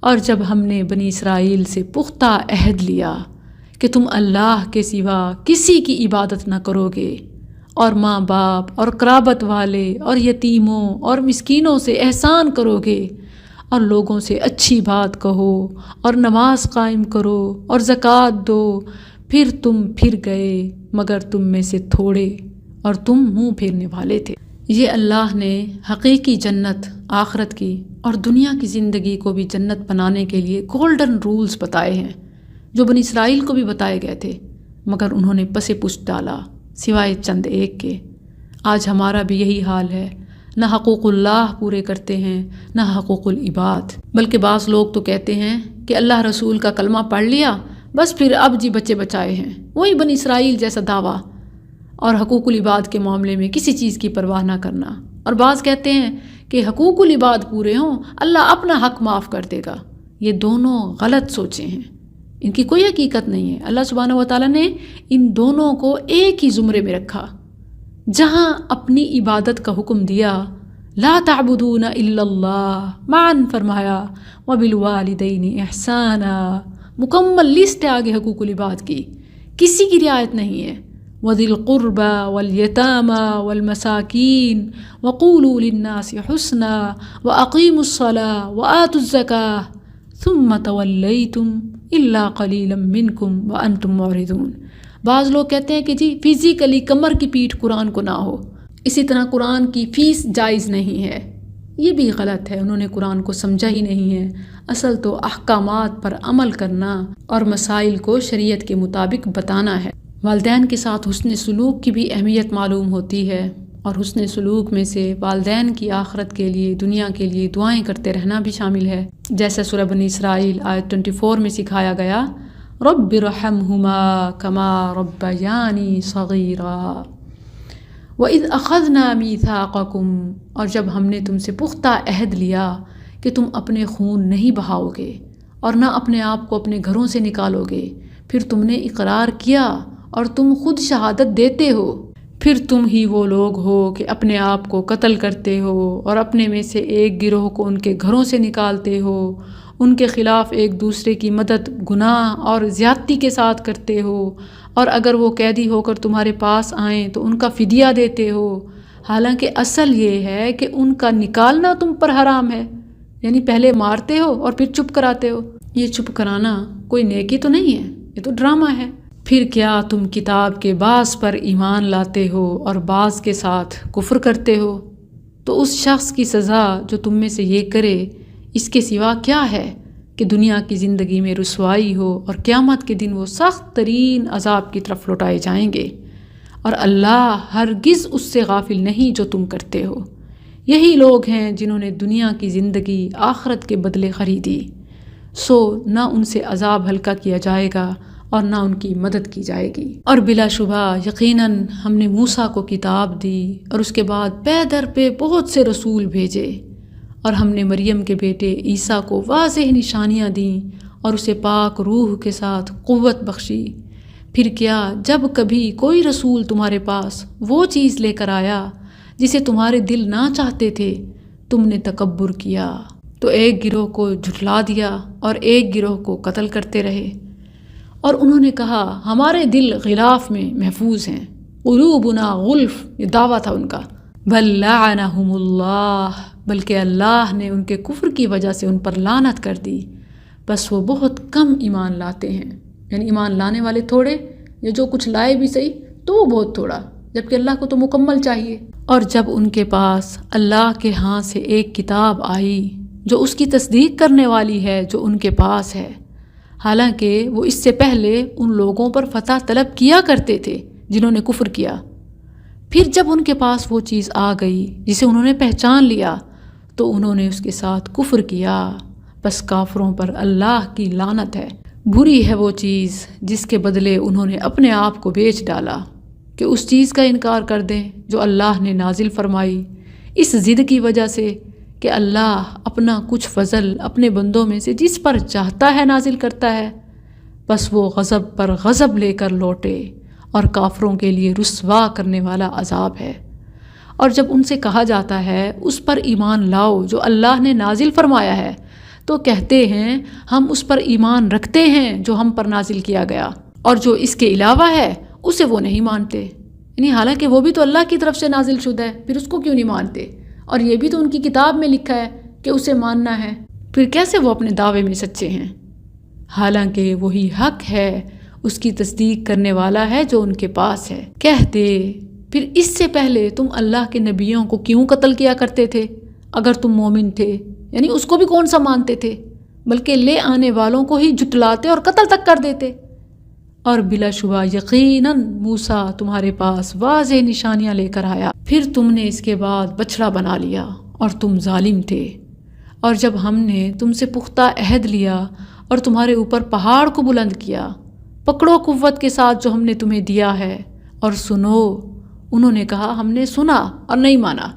اور جب ہم نے بنی اسرائیل سے پختہ عہد لیا کہ تم اللہ کے سوا کسی کی عبادت نہ کرو گے، اور ماں باپ اور قرابت والے اور یتیموں اور مسکینوں سے احسان کرو گے، اور لوگوں سے اچھی بات کہو اور نماز قائم کرو اور زکوٰۃ دو، پھر تم پھر گئے مگر تم میں سے تھوڑے، اور تم منہ پھیرنے والے تھے۔ یہ اللہ نے حقیقی جنت آخرت کی اور دنیا کی زندگی کو بھی جنت بنانے کے لیے گولڈن رولز بتائے ہیں، جو بنی اسرائیل کو بھی بتائے گئے تھے، مگر انہوں نے پس پشت ڈالا سوائے چند ایک کے۔ آج ہمارا بھی یہی حال ہے، نہ حقوق اللہ پورے کرتے ہیں نہ حقوق العباد، بلکہ بعض لوگ تو کہتے ہیں کہ اللہ رسول کا کلمہ پڑھ لیا بس پھر اب جی بچے بچائے ہیں، وہی بنی اسرائیل جیسا دعویٰ، اور حقوق العباد کے معاملے میں کسی چیز کی پرواہ نہ کرنا۔ اور بعض کہتے ہیں کہ حقوق العباد پورے ہوں اللہ اپنا حق معاف کر دے گا۔ یہ دونوں غلط سوچیں ہیں، ان کی کوئی حقیقت نہیں ہے۔ اللہ سبحانہ و تعالیٰ نے ان دونوں کو ایک ہی زمرے میں رکھا، جہاں اپنی عبادت کا حکم دیا لا تعبدون الا اللہ، معاً فرمایا وبالوالدین احسانا، مکمل لسٹ ہے آگے حقوق العباد کی، کسی کی رعایت نہیں ہے۔ وذی القربى والیتامى والمساکین وقولوا للناس حسنا واقیموا الصلاة وآتوا الزکاة ثم تولیتم الا قلیلا منکم وانتم معرضون۔ بعض لوگ کہتے ہیں کہ جی فزیکلی کمر کی پیٹھ قرآن کو نہ ہو، اسی طرح قرآن کی فیس جائز نہیں ہے، یہ بھی غلط ہے، انہوں نے قرآن کو سمجھا ہی نہیں ہے۔ اصل تو احکامات پر عمل کرنا اور مسائل کو شریعت کے مطابق بتانا ہے۔ والدین کے ساتھ حسن سلوک کی بھی اہمیت معلوم ہوتی ہے، اور حسن سلوک میں سے والدین کی آخرت کے لیے دنیا کے لیے دعائیں کرتے رہنا بھی شامل ہے، جیسا سورہ بنی اسرائیل آیت 24 میں سکھایا گیا رب ارحمہما کما ربیانی صغیرا وَإِذْ أَخَذْنَا مِيثَاقَكُمْ، اور جب ہم نے تم سے پختہ عہد لیا کہ تم اپنے خون نہیں بہاؤ گے اور نہ اپنے آپ کو اپنے گھروں سے نکالو گے، پھر تم نے اقرار کیا اور تم خود شہادت دیتے ہو، پھر تم ہی وہ لوگ ہو کہ اپنے آپ کو قتل کرتے ہو اور اپنے میں سے ایک گروہ کو ان کے گھروں سے نکالتے ہو، ان کے خلاف ایک دوسرے کی مدد گناہ اور زیادتی کے ساتھ کرتے ہو، اور اگر وہ قیدی ہو کر تمہارے پاس آئیں تو ان کا فدیہ دیتے ہو، حالانکہ اصل یہ ہے کہ ان کا نکالنا تم پر حرام ہے، یعنی پہلے مارتے ہو اور پھر چپ کراتے ہو۔ یہ چپ کرانا کوئی نیکی تو نہیں ہے، یہ تو ڈرامہ ہے۔ پھر کیا تم کتاب کے بعض پر ایمان لاتے ہو اور بعض کے ساتھ کفر کرتے ہو؟ تو اس شخص کی سزا جو تم میں سے یہ کرے اس کے سوا کیا ہے کہ دنیا کی زندگی میں رسوائی ہو اور قیامت کے دن وہ سخت ترین عذاب کی طرف لوٹائے جائیں گے، اور اللہ ہرگز اس سے غافل نہیں جو تم کرتے ہو۔ یہی لوگ ہیں جنہوں نے دنیا کی زندگی آخرت کے بدلے خریدی، سو نہ ان سے عذاب ہلکا کیا جائے گا اور نہ ان کی مدد کی جائے گی۔ اور بلا شبہ یقیناً ہم نے موسیٰ کو کتاب دی اور اس کے بعد پے در پہ بہت سے رسول بھیجے، اور ہم نے مریم کے بیٹے عیسیٰ کو واضح نشانیاں دیں اور اسے پاک روح کے ساتھ قوت بخشی۔ پھر کیا جب کبھی کوئی رسول تمہارے پاس وہ چیز لے کر آیا جسے تمہارے دل نہ چاہتے تھے، تم نے تکبر کیا تو ایک گروہ کو جھٹلا دیا اور ایک گروہ کو قتل کرتے رہے، اور انہوں نے کہا ہمارے دل غلاف میں محفوظ ہیں، قلوبنا غلف، یہ دعویٰ تھا ان کا۔ بل لعنہم اللہ، بلکہ اللہ نے ان کے کفر کی وجہ سے ان پر لعنت کر دی، بس وہ بہت کم ایمان لاتے ہیں، یعنی ایمان لانے والے تھوڑے، یا جو کچھ لائے بھی صحیح تو وہ بہت تھوڑا، جبکہ اللہ کو تو مکمل چاہیے۔ اور جب ان کے پاس اللہ کے ہاں سے ایک کتاب آئی جو اس کی تصدیق کرنے والی ہے جو ان کے پاس ہے، حالانکہ وہ اس سے پہلے ان لوگوں پر فتح طلب کیا کرتے تھے جنہوں نے کفر کیا، پھر جب ان کے پاس وہ چیز آ گئی جسے انہوں نے پہچان لیا تو انہوں نے اس کے ساتھ کفر کیا، بس کافروں پر اللہ کی لعنت ہے۔ بری ہے وہ چیز جس کے بدلے انہوں نے اپنے آپ کو بیچ ڈالا کہ اس چیز کا انکار کر دیں جو اللہ نے نازل فرمائی، اس ضد کی وجہ سے کہ اللہ اپنا کچھ فضل اپنے بندوں میں سے جس پر چاہتا ہے نازل کرتا ہے، بس وہ غضب پر غضب لے کر لوٹے، اور کافروں کے لیے رسوا کرنے والا عذاب ہے۔ اور جب ان سے کہا جاتا ہے اس پر ایمان لاؤ جو اللہ نے نازل فرمایا ہے، تو کہتے ہیں ہم اس پر ایمان رکھتے ہیں جو ہم پر نازل کیا گیا، اور جو اس کے علاوہ ہے اسے وہ نہیں مانتے. یعنی حالانکہ وہ بھی تو اللہ کی طرف سے نازل شدہ ہے، پھر اس کو کیوں نہیں مانتے؟ اور یہ بھی تو ان کی کتاب میں لکھا ہے کہ اسے ماننا ہے، پھر کیسے وہ اپنے دعوے میں سچے ہیں؟ حالانکہ وہی حق ہے، اس کی تصدیق کرنے والا ہے جو ان کے پاس ہے. کہہ دے پھر اس سے پہلے تم اللہ کے نبیوں کو کیوں قتل کیا کرتے تھے اگر تم مومن تھے؟ یعنی اس کو بھی کون سا مانتے تھے، بلکہ لے آنے والوں کو ہی جھٹلاتے اور قتل تک کر دیتے. اور بلا شبہ یقیناً موسیٰ تمہارے پاس واضح نشانیاں لے کر آیا، پھر تم نے اس کے بعد بچڑا بنا لیا اور تم ظالم تھے. اور جب ہم نے تم سے پختہ عہد لیا اور تمہارے اوپر پہاڑ کو بلند کیا، پکڑو قوت کے ساتھ جو ہم نے تمہیں دیا ہے اور سنو. انہوں نے کہا ہم نے سنا اور نہیں مانا،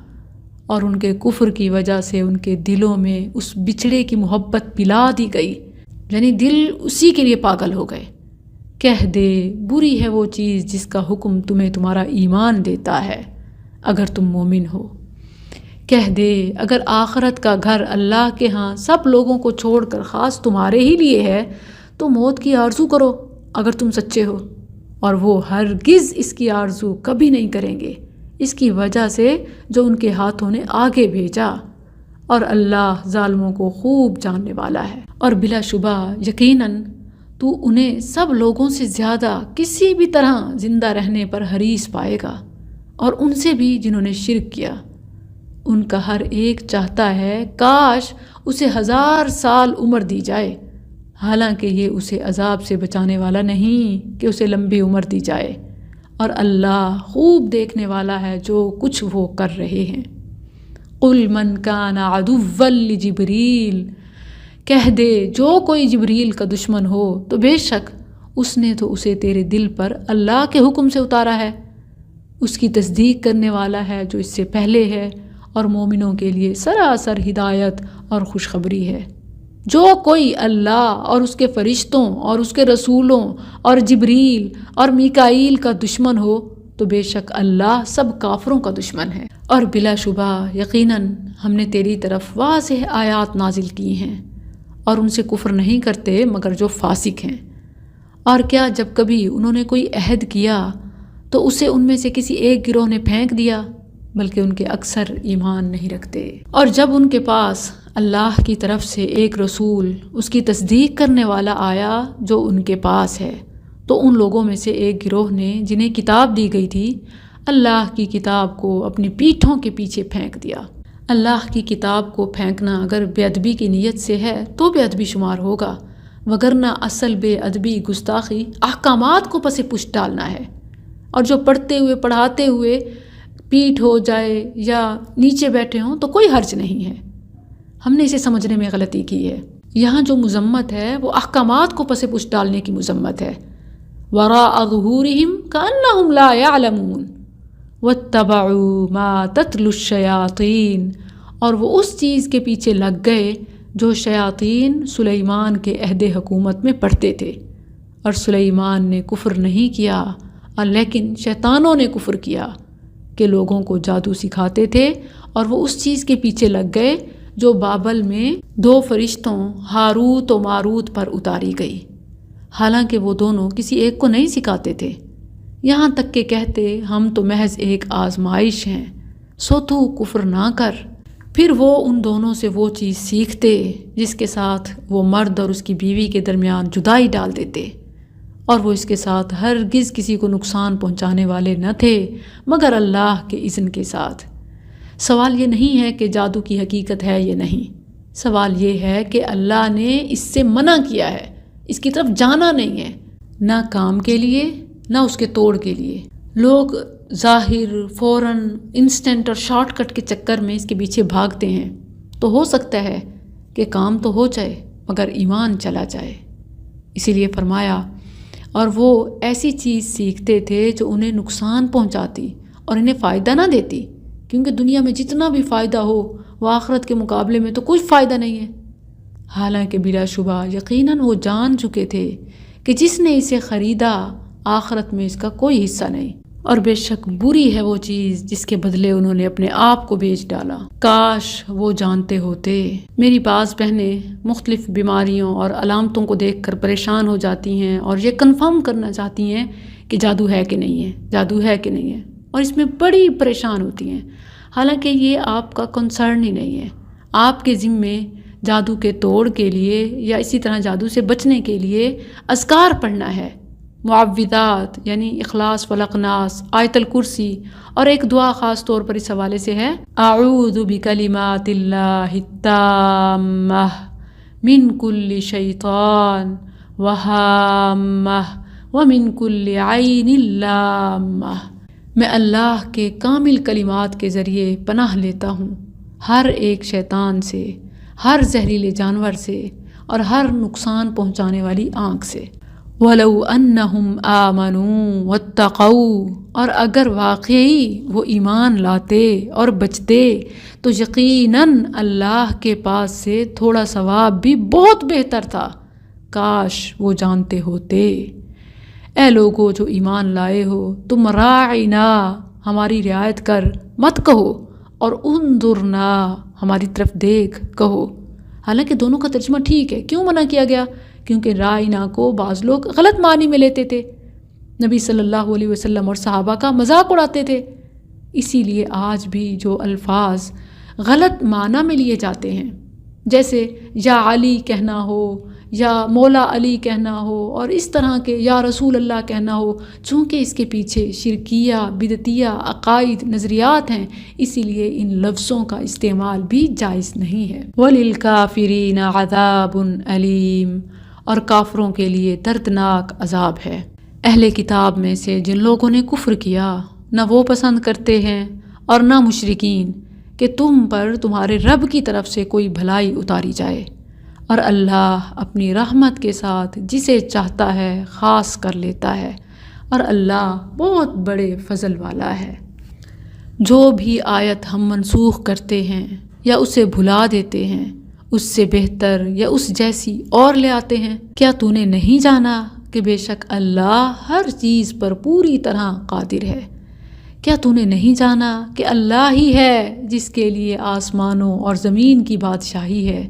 اور ان کے کفر کی وجہ سے ان کے دلوں میں اس بچڑے کی محبت پلا دی گئی، یعنی دل اسی کے لیے پاگل ہو گئے. کہہ دے بری ہے وہ چیز جس کا حکم تمہیں تمہارا ایمان دیتا ہے اگر تم مومن ہو. کہہ دے اگر آخرت کا گھر اللہ کے ہاں سب لوگوں کو چھوڑ کر خاص تمہارے ہی لیے ہے تو موت کی آرزو کرو اگر تم سچے ہو، اور وہ ہرگز اس کی آرزو کبھی نہیں کریں گے اس کی وجہ سے جو ان کے ہاتھوں نے آگے بھیجا، اور اللہ ظالموں کو خوب جاننے والا ہے. اور بلا شبہ یقیناً تو انہیں سب لوگوں سے زیادہ کسی بھی طرح زندہ رہنے پر حریص پائے گا، اور ان سے بھی جنہوں نے شرک کیا. ان کا ہر ایک چاہتا ہے کاش اسے 1000 سال عمر دی جائے، حالانکہ یہ اسے عذاب سے بچانے والا نہیں کہ اسے لمبی عمر دی جائے، اور اللہ خوب دیکھنے والا ہے جو کچھ وہ کر رہے ہیں. قل من کان عدوا لجبریل، کہہ دے جو کوئی جبریل کا دشمن ہو تو بے شک اس نے تو اسے تیرے دل پر اللہ کے حکم سے اتارا ہے. اس کی تصدیق کرنے والا ہے جو اس سے پہلے ہے، اور مومنوں کے لیے سراسر ہدایت اور خوشخبری ہے. جو کوئی اللہ اور اس کے فرشتوں اور اس کے رسولوں اور جبریل اور میکائیل کا دشمن ہو تو بے شک اللہ سب کافروں کا دشمن ہے. اور بلا شبہ یقیناً ہم نے تیری طرف واضح آیات نازل کی ہیں، اور ان سے کفر نہیں کرتے مگر جو فاسق ہیں. اور کیا جب کبھی انہوں نے کوئی عہد کیا تو اسے ان میں سے کسی ایک گروہ نے پھینک دیا، بلکہ ان کے اکثر ایمان نہیں رکھتے. اور جب ان کے پاس اللہ کی طرف سے ایک رسول اس کی تصدیق کرنے والا آیا جو ان کے پاس ہے، تو ان لوگوں میں سے ایک گروہ نے جنہیں کتاب دی گئی تھی اللہ کی کتاب کو اپنی پیٹھوں کے پیچھے پھینک دیا. اللہ کی کتاب کو پھینکنا اگر بے ادبی کی نیت سے ہے تو بے ادبی شمار ہوگا، وگرنہ اصل بے ادبی گستاخی احکامات کو پس پشت ڈالنا ہے. اور جو پڑھتے ہوئے پڑھاتے ہوئے پیٹھ ہو جائے یا نیچے بیٹھے ہوں تو کوئی حرج نہیں ہے. ہم نے اسے سمجھنے میں غلطی کی ہے. یہاں جو مذمت ہے وہ احکامات کو پس پشت ڈالنے کی مذمت ہے. وراء ظہورہم کأنہم لا یعلمون واتبعوا ما تتلو الشیاطین، اور وہ اس چیز کے پیچھے لگ گئے جو شیاطین سلیمان کے عہد حکومت میں پڑھتے تھے. اور سلیمان نے کفر نہیں کیا، اور لیکن شیطانوں نے کفر کیا کہ لوگوں کو جادو سکھاتے تھے، اور وہ اس چیز کے پیچھے لگ گئے جو بابل میں 2 فرشتوں ہاروت و ماروت پر اتاری گئی، حالانکہ وہ دونوں کسی ایک کو نہیں سکھاتے تھے. یہاں تک کہ کہتے ہم تو محض ایک آزمائش ہیں، سو تو کفر نہ کر. پھر وہ ان دونوں سے وہ چیز سیکھتے جس کے ساتھ وہ مرد اور اس کی بیوی کے درمیان جدائی ڈال دیتے، اور وہ اس کے ساتھ ہرگز کسی کو نقصان پہنچانے والے نہ تھے مگر اللہ کے اذن کے ساتھ. سوال یہ نہیں ہے کہ جادو کی حقیقت ہے یا نہیں، سوال یہ ہے کہ اللہ نے اس سے منع کیا ہے، اس کی طرف جانا نہیں ہے، نہ کام کے لیے نہ اس کے توڑ کے لیے. لوگ ظاہر فوراً انسٹنٹ اور شارٹ کٹ کے چکر میں اس کے پیچھے بھاگتے ہیں، تو ہو سکتا ہے کہ کام تو ہو جائے مگر ایمان چلا جائے. اسی لیے فرمایا اور وہ ایسی چیز سیکھتے تھے جو انہیں نقصان پہنچاتی اور انہیں فائدہ نہ دیتی، کیونکہ دنیا میں جتنا بھی فائدہ ہو وہ آخرت کے مقابلے میں تو کوئی فائدہ نہیں ہے. حالانکہ بلا شبہ یقیناً وہ جان چکے تھے کہ جس نے اسے خریدا آخرت میں اس کا کوئی حصہ نہیں. اور بے شک بری ہے وہ چیز جس کے بدلے انہوں نے اپنے آپ کو بیچ ڈالا۔ کاش وہ جانتے ہوتے۔ میری بعض بہنیں مختلف بیماریوں اور علامتوں کو دیکھ کر پریشان ہو جاتی ہیں اور یہ کنفرم کرنا چاہتی ہیں کہ جادو ہے کہ نہیں ہے، جادو ہے کہ نہیں ہے، اور اس میں بڑی پریشان ہوتی ہیں، حالانکہ یہ آپ کا کنسرن ہی نہیں ہے۔ آپ کے ذمے جادو کے توڑ کے لیے یا اسی طرح جادو سے بچنے کے لیے اذکار پڑھنا ہے، معوذات یعنی اخلاص، فلق، ناس، آیت الکرسی، اور ایک دعا خاص طور پر اس حوالے سے ہے اعوذ بکلمات اللہ التامہ من کل شیطان وہامہ ومن کل عین لامہ۔ میں اللہ کے کامل کلمات کے ذریعے پناہ لیتا ہوں ہر ایک شیطان سے، ہر زہریلے جانور سے، اور ہر نقصان پہنچانے والی آنکھ سے۔ وَلَوْ أَنَّهُمْ آمَنُوا وَاتَّقَوْا، اور اگر واقعی وہ ایمان لاتے اور بچتے تو یقیناً اللہ کے پاس سے تھوڑا ثواب بھی بہت بہتر تھا۔ کاش وہ جانتے ہوتے۔ اے لوگو جو ایمان لائے ہو، تم راعنا ہماری رعایت کر مت کہو، اور انظرنا ہماری طرف دیکھ کہو۔ حالانکہ دونوں کا ترجمہ ٹھیک ہے۔ کیوں منع کیا گیا؟ کیونکہ رائنا کو بعض لوگ غلط معنی میں لیتے تھے، نبی صلی اللہ علیہ وسلم اور صحابہ کا مذاق اڑاتے تھے۔ اسی لیے آج بھی جو الفاظ غلط معنی میں لیے جاتے ہیں، جیسے یا علی کہنا ہو یا مولا علی کہنا ہو اور اس طرح کے یا رسول اللہ کہنا ہو، چونکہ اس کے پیچھے شرکیہ، بدعتیہ عقائد، نظریات ہیں، اسی لیے ان لفظوں کا استعمال بھی جائز نہیں ہے۔ وَلِلْكَافِرِينَ عَذَابٌ أَلِيمٌ، اور کافروں کے لیے دردناک عذاب ہے۔ اہل کتاب میں سے جن لوگوں نے کفر کیا، نہ وہ پسند کرتے ہیں اور نہ مشرکین کہ تم پر تمہارے رب کی طرف سے کوئی بھلائی اتاری جائے، اور اللہ اپنی رحمت کے ساتھ جسے چاہتا ہے خاص کر لیتا ہے، اور اللہ بہت بڑے فضل والا ہے۔ جو بھی آیت ہم منسوخ کرتے ہیں یا اسے بھلا دیتے ہیں، اس سے بہتر یا اس جیسی اور لے آتے ہیں۔ کیا تو نے نہیں جانا کہ بے شک اللہ ہر چیز پر پوری طرح قادر ہے؟ کیا تو نے نہیں جانا کہ اللہ ہی ہے جس کے لیے آسمانوں اور زمین کی بادشاہی ہے،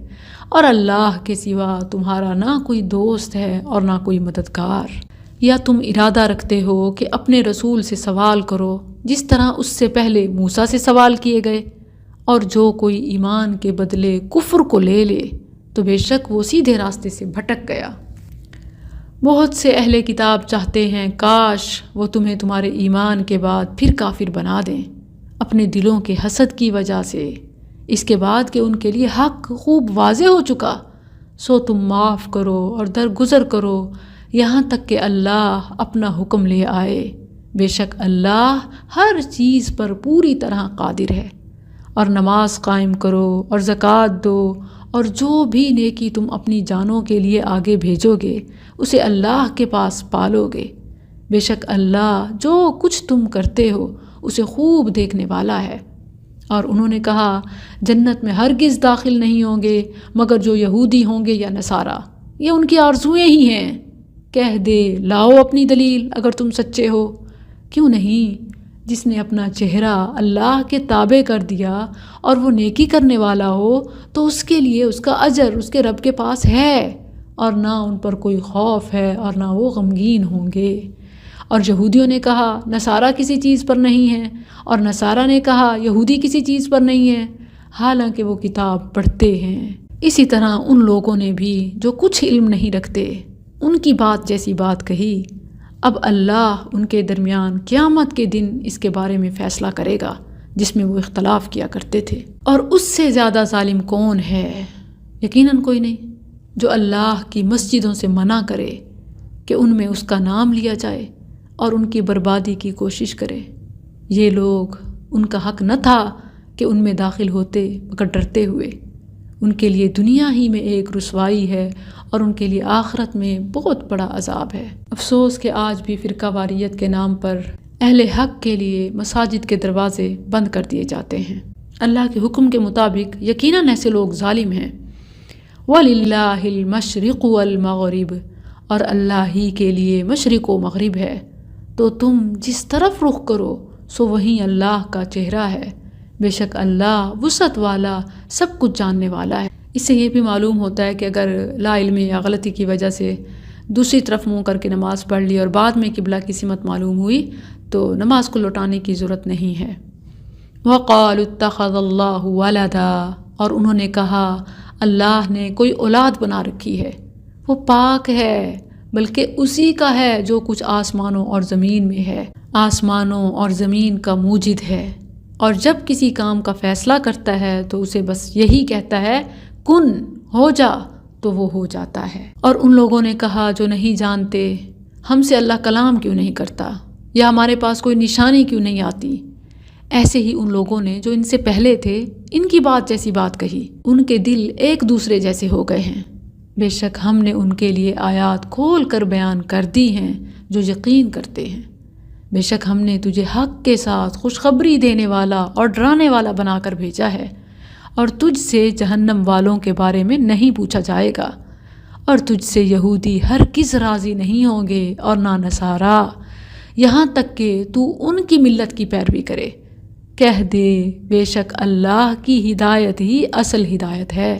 اور اللہ کے سوا تمہارا نہ کوئی دوست ہے اور نہ کوئی مددگار؟ یا تم ارادہ رکھتے ہو کہ اپنے رسول سے سوال کرو جس طرح اس سے پہلے موسیٰ سے سوال کیے گئے، اور جو کوئی ایمان کے بدلے کفر کو لے لے تو بے شک وہ سیدھے راستے سے بھٹک گیا۔ بہت سے اہل کتاب چاہتے ہیں کاش وہ تمہیں تمہارے ایمان کے بعد پھر کافر بنا دیں، اپنے دلوں کے حسد کی وجہ سے، اس کے بعد کہ ان کے لیے حق خوب واضح ہو چکا۔ سو تم معاف کرو اور درگزر کرو یہاں تک کہ اللہ اپنا حکم لے آئے۔ بے شک اللہ ہر چیز پر پوری طرح قادر ہے۔ اور نماز قائم کرو اور زکوٰۃ دو، اور جو بھی نیکی تم اپنی جانوں کے لیے آگے بھیجو گے اسے اللہ کے پاس پالو گے۔ بے شک اللہ جو کچھ تم کرتے ہو اسے خوب دیکھنے والا ہے۔ اور انہوں نے کہا جنت میں ہرگز داخل نہیں ہوں گے مگر جو یہودی ہوں گے یا نصارہ، یہ ان کی آرزوئیں ہی ہیں۔ کہہ دے لاؤ اپنی دلیل اگر تم سچے ہو۔ کیوں نہیں؟ جس نے اپنا چہرہ اللہ کے تابع کر دیا اور وہ نیکی کرنے والا ہو تو اس کے لیے اس کا اجر اس کے رب کے پاس ہے، اور نہ ان پر کوئی خوف ہے اور نہ وہ غمگین ہوں گے۔ اور یہودیوں نے کہا نصارہ کسی چیز پر نہیں ہے، اور نصارہ نے کہا یہودی کسی چیز پر نہیں ہے، حالانکہ وہ کتاب پڑھتے ہیں۔ اسی طرح ان لوگوں نے بھی جو کچھ علم نہیں رکھتے ان کی بات جیسی بات کہی۔ اب اللہ ان کے درمیان قیامت کے دن اس کے بارے میں فیصلہ کرے گا جس میں وہ اختلاف کیا کرتے تھے۔ اور اس سے زیادہ ظالم کون ہے؟ یقیناً کوئی نہیں، جو اللہ کی مسجدوں سے منع کرے کہ ان میں اس کا نام لیا جائے اور ان کی بربادی کی کوشش کرے۔ یہ لوگ ان کا حق نہ تھا کہ ان میں داخل ہوتے مگر ڈرتے ہوئے۔ ان کے لیے دنیا ہی میں ایک رسوائی ہے اور ان کے لیے آخرت میں بہت بڑا عذاب ہے۔ افسوس کہ آج بھی فرقہ واریت کے نام پر اہل حق کے لیے مساجد کے دروازے بند کر دیے جاتے ہیں۔ اللہ کے حکم کے مطابق یقیناً ایسے لوگ ظالم ہیں۔ وَلِلَّهِ الْمَشْرِقُ وَالْمَغْرِبُ، اور اللہ ہی کے لیے مشرق و مغرب ہے۔ تو تم جس طرف رخ کرو سو وہیں اللہ کا چہرہ ہے، بے شک اللہ وسعت والا سب کچھ جاننے والا ہے۔ اس سے یہ بھی معلوم ہوتا ہے کہ اگر لا علمی یا غلطی کی وجہ سے دوسری طرف منہ کر کے نماز پڑھ لی اور بعد میں قبلہ کی سمت معلوم ہوئی تو نماز کو لوٹانے کی ضرورت نہیں ہے۔ وَقَالُوا اتَّخَذَ اللَّهُ وَلَدًا، اور انہوں نے کہا اللہ نے کوئی اولاد بنا رکھی ہے، وہ پاک ہے بلکہ اسی کا ہے جو کچھ آسمانوں اور زمین میں ہے، آسمانوں اور زمین کا موجد ہے، اور جب کسی کام کا فیصلہ کرتا ہے تو اسے بس یہی کہتا ہے کن ہو جا، تو وہ ہو جاتا ہے۔ اور ان لوگوں نے کہا جو نہیں جانتے ہم سے اللہ کلام کیوں نہیں کرتا، یا ہمارے پاس کوئی نشانی کیوں نہیں آتی، ایسے ہی ان لوگوں نے جو ان سے پہلے تھے ان کی بات جیسی بات کہی، ان کے دل ایک دوسرے جیسے ہو گئے ہیں۔ بے شک ہم نے ان کے لیے آیات کھول کر بیان کر دی ہیں جو یقین کرتے ہیں۔ بے شک ہم نے تجھے حق کے ساتھ خوشخبری دینے والا اور ڈرانے والا بنا کر بھیجا ہے، اور تجھ سے جہنم والوں کے بارے میں نہیں پوچھا جائے گا، اور تجھ سے یہودی ہرگز راضی نہیں ہوں گے اور نہ نصارا، یہاں تک کہ تو ان کی ملت کی پیروی کرے۔ کہہ دے بے شک اللہ کی ہدایت ہی اصل ہدایت ہے،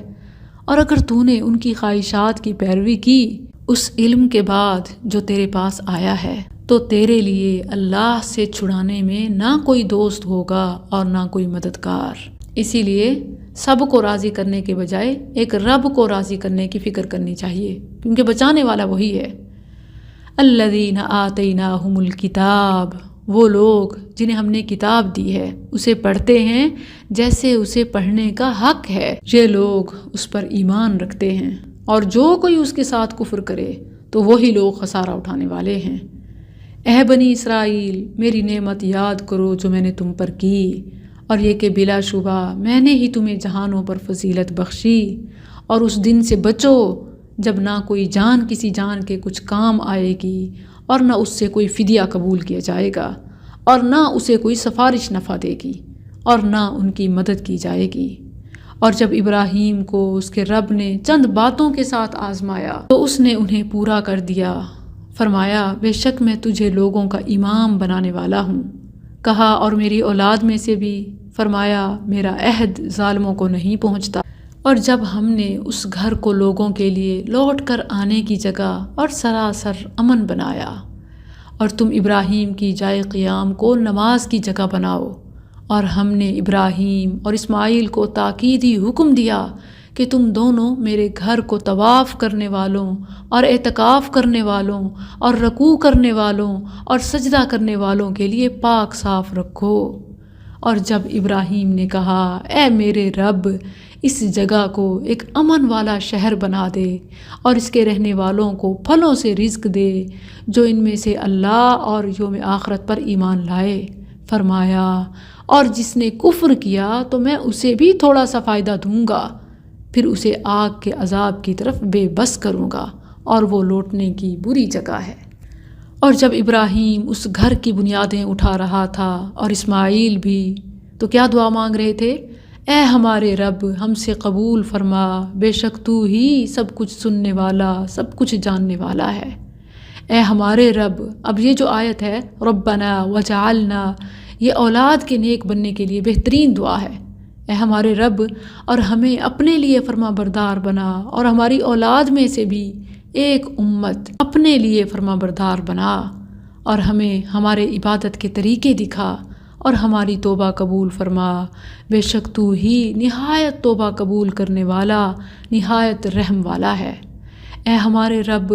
اور اگر تو نے ان کی خواہشات کی پیروی کی اس علم کے بعد جو تیرے پاس آیا ہے تو تیرے لیے اللہ سے چھڑانے میں نہ کوئی دوست ہوگا اور نہ کوئی مددگار۔ اسی لیے سب کو راضی کرنے کے بجائے ایک رب کو راضی کرنے کی فکر کرنی چاہیے، کیونکہ بچانے والا وہی ہے۔ الذین آتیناہم الکتاب، وہ لوگ جنہیں ہم نے کتاب دی ہے اسے پڑھتے ہیں جیسے اسے پڑھنے کا حق ہے، یہ لوگ اس پر ایمان رکھتے ہیں، اور جو کوئی اس کے ساتھ کفر کرے تو وہی لوگ خسارہ اٹھانے والے ہیں۔ اے بنی اسرائیل، میری نعمت یاد کرو جو میں نے تم پر کی، اور یہ کہ بلا شبہ میں نے ہی تمہیں جہانوں پر فضیلت بخشی، اور اس دن سے بچو جب نہ کوئی جان کسی جان کے کچھ کام آئے گی اور نہ اس سے کوئی فدیہ قبول کیا جائے گا، اور نہ اسے کوئی سفارش نفع دے گی، اور نہ ان کی مدد کی جائے گی۔ اور جب ابراہیم کو اس کے رب نے چند باتوں کے ساتھ آزمایا تو اس نے انہیں پورا کر دیا، فرمایا بے شک میں تجھے لوگوں کا امام بنانے والا ہوں، کہا اور میری اولاد میں سے بھی، فرمایا میرا عہد ظالموں کو نہیں پہنچتا۔ اور جب ہم نے اس گھر کو لوگوں کے لیے لوٹ کر آنے کی جگہ اور سراسر امن بنایا، اور تم ابراہیم کی جائے قیام کو نماز کی جگہ بناؤ، اور ہم نے ابراہیم اور اسماعیل کو تاکیدی حکم دیا کہ تم دونوں میرے گھر کو طواف کرنے والوں اور اعتکاف کرنے والوں اور رکوع کرنے والوں اور سجدہ کرنے والوں کے لیے پاک صاف رکھو۔ اور جب ابراہیم نے کہا اے میرے رب، اس جگہ کو ایک امن والا شہر بنا دے اور اس کے رہنے والوں کو پھلوں سے رزق دے جو ان میں سے اللہ اور یوم آخرت پر ایمان لائے، فرمایا اور جس نے کفر کیا تو میں اسے بھی تھوڑا سا فائدہ دوں گا، پھر اسے آگ کے عذاب کی طرف بے بس کروں گا، اور وہ لوٹنے کی بری جگہ ہے۔ اور جب ابراہیم اس گھر کی بنیادیں اٹھا رہا تھا اور اسماعیل بھی، تو کیا دعا مانگ رہے تھے؟ اے ہمارے رب، ہم سے قبول فرما، بے شک تو ہی سب کچھ سننے والا، سب کچھ جاننے والا ہے۔ اے ہمارے رب، اب یہ جو آیت ہے ربنا وجعلنا، یہ اولاد کے نیک بننے کے لیے بہترین دعا ہے۔ اے ہمارے رب، اور ہمیں اپنے لیے فرما بردار بنا، اور ہماری اولاد میں سے بھی ایک امت اپنے لیے فرما بردار بنا، اور ہمیں ہمارے عبادت کے طریقے دکھا، اور ہماری توبہ قبول فرما، بے شک تو ہی نہایت توبہ قبول کرنے والا، نہایت رحم والا ہے۔ اے ہمارے رب،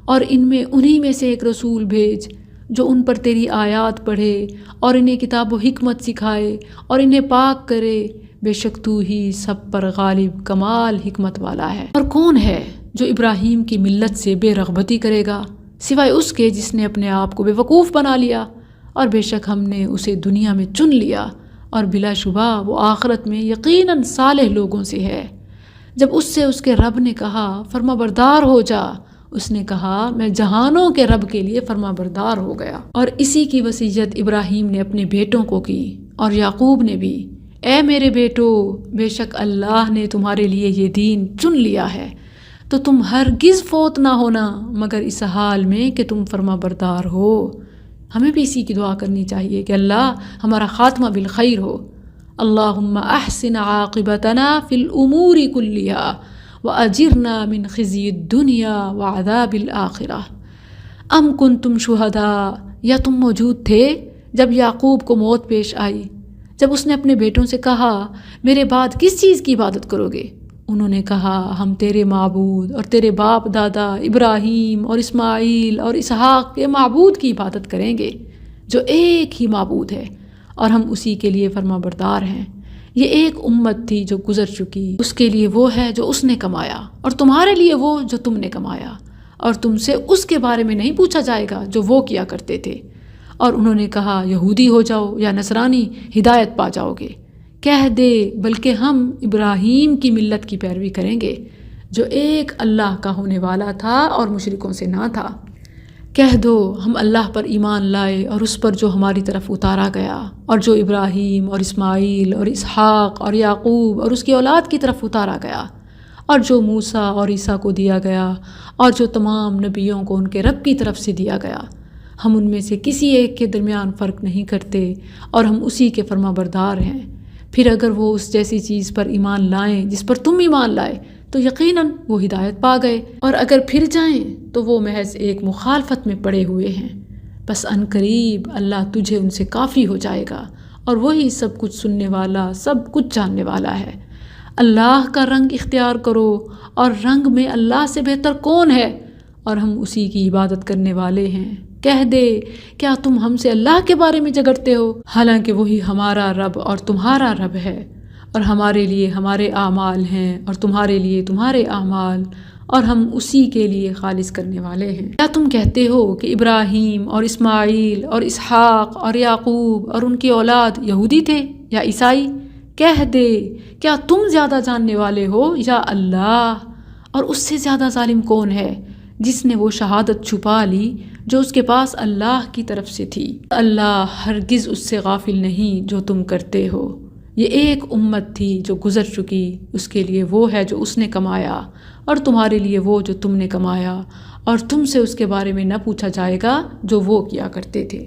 اور ان میں انہی میں سے ایک رسول بھیج جو ان پر تیری آیات پڑھے اور انہیں کتاب و حکمت سکھائے اور انہیں پاک کرے، بے شک تو ہی سب پر غالب کمال حکمت والا ہے۔ اور کون ہے جو ابراہیم کی ملت سے بے رغبتی کرے گا سوائے اس کے جس نے اپنے آپ کو بے وقوف بنا لیا، اور بے شک ہم نے اسے دنیا میں چن لیا، اور بلا شبہ وہ آخرت میں یقیناً صالح لوگوں سے ہے۔ جب اس سے اس کے رب نے کہا فرما بردار ہو جا، اس نے کہا میں جہانوں کے رب کے لیے فرما بردار ہو گیا۔ اور اسی کی وصیت ابراہیم نے اپنے بیٹوں کو کی، اور یعقوب نے بھی، اے میرے بیٹو، بے شک اللہ نے تمہارے لیے یہ دین چن لیا ہے، تو تم ہرگز فوت نہ ہونا مگر اس حال میں کہ تم فرما بردار ہو، ہمیں بھی اسی کی دعا کرنی چاہیے کہ اللہ ہمارا خاتمہ بالخیر ہو۔ اللہم احسن عاقبتنا فی الامور کلیہا واجرنا من خزی الدنیا وعذاب الآخرہ۔ ام کنتم شہداء، یا تم موجود تھے جب یعقوب کو موت پیش آئی، جب اس نے اپنے بیٹوں سے کہا میرے بعد کس چیز کی عبادت کرو گے؟ انہوں نے کہا ہم تیرے معبود اور تیرے باپ دادا ابراہیم اور اسماعیل اور اسحاق کے معبود کی عبادت کریں گے جو ایک ہی معبود ہے، اور ہم اسی کے لیے فرما بردار ہیں۔ یہ ایک امت تھی جو گزر چکی، اس کے لیے وہ ہے جو اس نے کمایا، اور تمہارے لیے وہ جو تم نے کمایا، اور تم سے اس کے بارے میں نہیں پوچھا جائے گا جو وہ کیا کرتے تھے۔ اور انہوں نے کہا یہودی ہو جاؤ یا نصرانی، ہدایت پا جاؤ گے۔ کہہ دے بلکہ ہم ابراہیم کی ملت کی پیروی کریں گے جو ایک اللہ کا ہونے والا تھا اور مشرکوں سے نہ تھا۔ کہہ دو ہم اللہ پر ایمان لائے اور اس پر جو ہماری طرف اتارا گیا، اور جو ابراہیم اور اسماعیل اور اسحاق اور یعقوب اور اس کی اولاد کی طرف اتارا گیا، اور جو موسیٰ اور عیسیٰ کو دیا گیا، اور جو تمام نبیوں کو ان کے رب کی طرف سے دیا گیا۔ ہم ان میں سے کسی ایک کے درمیان فرق نہیں کرتے، اور ہم اسی کے فرما بردار ہیں۔ پھر اگر وہ اس جیسی چیز پر ایمان لائیں جس پر تم ایمان لائے تو یقیناً وہ ہدایت پا گئے، اور اگر پھر جائیں تو وہ محض ایک مخالفت میں پڑے ہوئے ہیں۔ بس ان قریب اللہ تجھے ان سے کافی ہو جائے گا، اور وہی سب کچھ سننے والا، سب کچھ جاننے والا ہے۔ اللہ کا رنگ اختیار کرو، اور رنگ میں اللہ سے بہتر کون ہے، اور ہم اسی کی عبادت کرنے والے ہیں۔ کہہ دے کیا تم ہم سے اللہ کے بارے میں جھگڑتے ہو، حالانکہ وہی ہمارا رب اور تمہارا رب ہے، اور ہمارے لیے ہمارے اعمال ہیں اور تمہارے لیے تمہارے اعمال، اور ہم اسی کے لیے خالص کرنے والے ہیں۔ کیا تم کہتے ہو کہ ابراہیم اور اسماعیل اور اسحاق اور یعقوب اور ان کی اولاد یہودی تھے یا عیسائی؟ کہہ دے کیا تم زیادہ جاننے والے ہو یا اللہ؟ اور اس سے زیادہ ظالم کون ہے جس نے وہ شہادت چھپا لی جو اس کے پاس اللہ کی طرف سے تھی؟ اللہ ہرگز اس سے غافل نہیں جو تم کرتے ہو۔ یہ ایک امت تھی جو گزر چکی، اس کے لیے وہ ہے جو اس نے کمایا، اور تمہارے لیے وہ جو تم نے کمایا، اور تم سے اس کے بارے میں نہ پوچھا جائے گا جو وہ کیا کرتے تھے۔